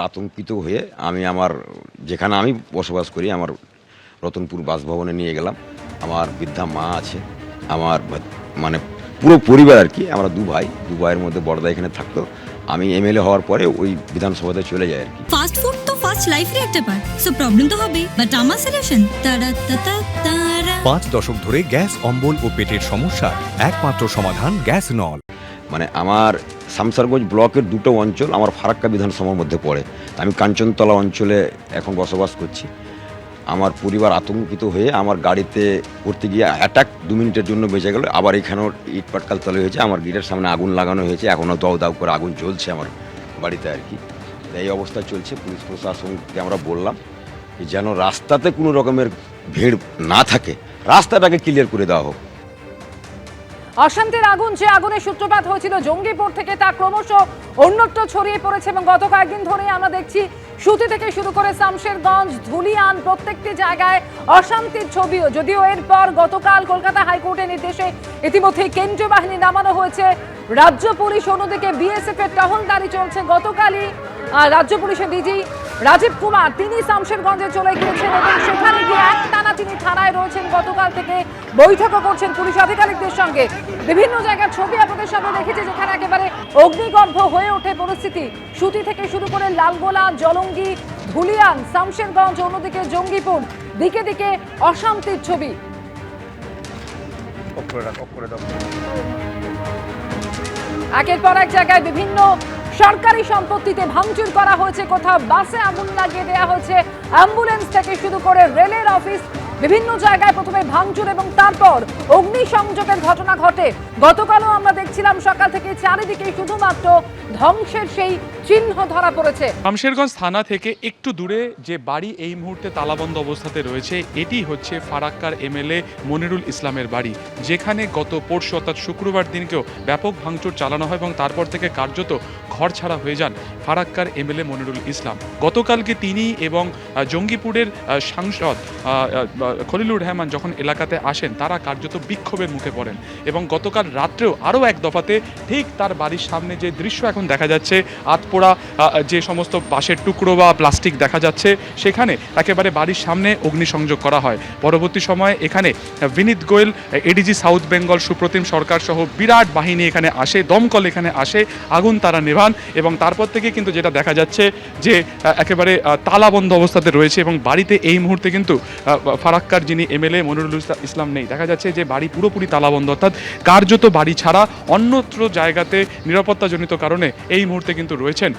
আতঙ্কিত হয়ে আমি আমার যেখানে আমি বসবাস করি আমার রতনপুর বাসভবনে নিয়ে গেলাম। আমার বৃদ্ধা মা আছে, আমার মানে পুরো পরিবার আর কি, আমরা দু ভাইয়ের মধ্যে বড়দা এখানে থাকতো। আমি এমএলএ হওয়ার পরে ওই বিধানসভাতে চলে যাই আর কি। ফাস্ট ফুড তো ফাস্ট লাইফের একটা পার্ট, সো প্রবলেম তো হবে, বাট আমার সলিউশন তারা। 5 দশক ধরে গ্যাস অম্বল ও পেটের সমস্যার একমাত্র সমাধান গ্যাস নল। মানে আমার শামসারগঞ্জ ব্লকের দুটো অঞ্চল আমার ফারাক্কা বিধানসভার মধ্যে পড়ে। আমি কাঞ্চনতলা অঞ্চলে এখন বসবাস করছি। আমার পরিবার আতঙ্কিত হয়ে আমার গাড়িতে করতে গিয়ে অ্যাটাক 2 মিনিটের জন্য বেঁচে গেল। আবার এখানেও ইট পাটকাল তলে হয়েছে, আমার গেটের সামনে আগুন লাগানো হয়েছে, এখনও দাউ দাউ করে আগুন জ্বলছে আমার বাড়িতে আর কি। এই অবস্থা চলছে। পুলিশ প্রশাসনকে আমরা বললাম যেন রাস্তাতে কোনো রকমের ভিড় না থাকে, রাস্তাটাকে ক্লিয়ার করে দেওয়া হোক। অশান্তির আগুন, যে আগুনের সূত্রপাত হয়েছিল জঙ্গিপুর থেকে, তা ক্রমশ অন্যত্র ছড়িয়ে পড়েছে এবং গত কয়েকদিন ধরেই আমরা দেখছি সুতি থেকে শুরু করে শামশেরগঞ্জ, ধুলিয়ান প্রত্যেকটি জায়গায় অশান্তির ছবিও। যদিও এরপর গতকাল কলকাতা হাইকোর্টের নির্দেশে ইতিমধ্যেই কেন্দ্রীয় বাহিনী নামানো হয়েছে, রাজ্য পুলিশ অন্যদিকে বিএসএফ এর টহলদারি চলছে। গতকালই রাজ্য পুলিশের ডিজি রাজীব কুমার তিনি শামশেরগঞ্জে চলে গিয়েছেন এবং সেখানে গিয়ে একটানা তিনি থানায় রয়েছেন। গতকাল থেকে বৈঠকও করছেন পুলিশ আধিকারিকদের সঙ্গে। বিভিন্ন জায়গার ছবি আপনাদের সামনে দেখেছি যেখানে একেবারে অগ্নিগর্ভ হয়ে ওঠে পরিস্থিতি। সুতি থেকে শুরু করে লালগোলা, জলঙ্গি, ধুলিয়ান, শামশেরগঞ্জ, অন্যদিকে জঙ্গিপুর, দিকে দিকে অশান্তির ছবি। একের পর এক জায়গায় বিভিন্ন সরকারি সম্পত্তিতে ভাঙচুর করা হয়েছে, কোথাও বাসে আগুন লাগিয়ে দেওয়া হয়েছে, অ্যাম্বুলেন্স থেকে শুরু করে রেলের অফিস, বিভিন্ন জায়গায় প্রথমে ভাঙচুর এবং তারপর অগ্নিসংযোগের ঘটনা ঘটে। গতকালও আমরা দেখছিলাম সকাল থেকে চারিদিকে শুধুমাত্র ধ্বংসের সেই চিহ্ন ধরা পড়েছে। শামশেরগঞ্জ থানা থেকে একটু দূরে যে বাড়ি এই মুহূর্তে তালাবন্ধ অবস্থাতে রয়েছে, এটি হচ্ছে ফারাক্কার এমএলএ মনিরুল ইসলামের বাড়ি, যেখানে গত পরশু অর্থাৎ শুক্রবার দিনকেও ব্যাপক ভাঙচুর চালানো হয় এবং তারপর থেকে কার্যত ঘর ছাড়া হয়ে যান ফারাক্কার এমএলএ মনিরুল ইসলাম। গতকালকে তিনি এবং জঙ্গিপুরের সাংসদ খলিলুর রহমান যখন এলাকাতে আসেন, তারা কার্যত বিক্ষোভের মুখে পড়েন এবং গতকাল রাত্রেও আরও এক দফাতে ঠিক তার বাড়ির সামনে যে দৃশ্য এখন দেখা যাচ্ছে, আতপোড়া যে সমস্ত বাঁশের টুকরো বা প্লাস্টিক দেখা যাচ্ছে, সেখানে একেবারে বাড়ির সামনে অগ্নিসংযোগ করা হয়। পরবর্তী সময়ে এখানে বিনীত গোয়েল, এডিজি সাউথ বেঙ্গল সুপ্রতিম সরকার সহ বিরাট বাহিনী এখানে আসে, দমকল এখানে আসে, আগুন তারা নেভান এবং তারপর থেকে কিন্তু যেটা দেখা যাচ্ছে যে একেবারে তালাবন্ধ অবস্থাতে রয়েছে এবং বাড়িতে এই মুহূর্তে কিন্তু ফারাক্কার যিনি এমএলএ মনিরুল ইসলাম নেই। দেখা যাচ্ছে যে বাড়ি পুরোপুরি তালাবন্ধ, অর্থাৎ কার্যত বাড়ি ছাড়া অন্যত্র জায়গাতে নিরাপত্তাজনিত কারণে এই মুহূর্তে কিন্তু রয়েছেন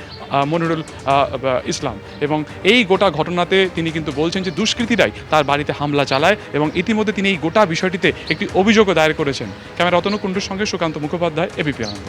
মনিরুল ইসলাম। এবং এই গোটা ঘটনাতে তিনি কিন্তু বলছেন যে দুষ্কৃতীরাই তার বাড়িতে হামলা চালায় এবং ইতিমধ্যে তিনি এই গোটা বিষয়টিতে একটি অভিযোগও দায়ের করেছেন। ক্যামেরা অতনু কুণ্ডুর সঙ্গে সুকান্ত মুখোপাধ্যায়, এবিপি আনন্দ।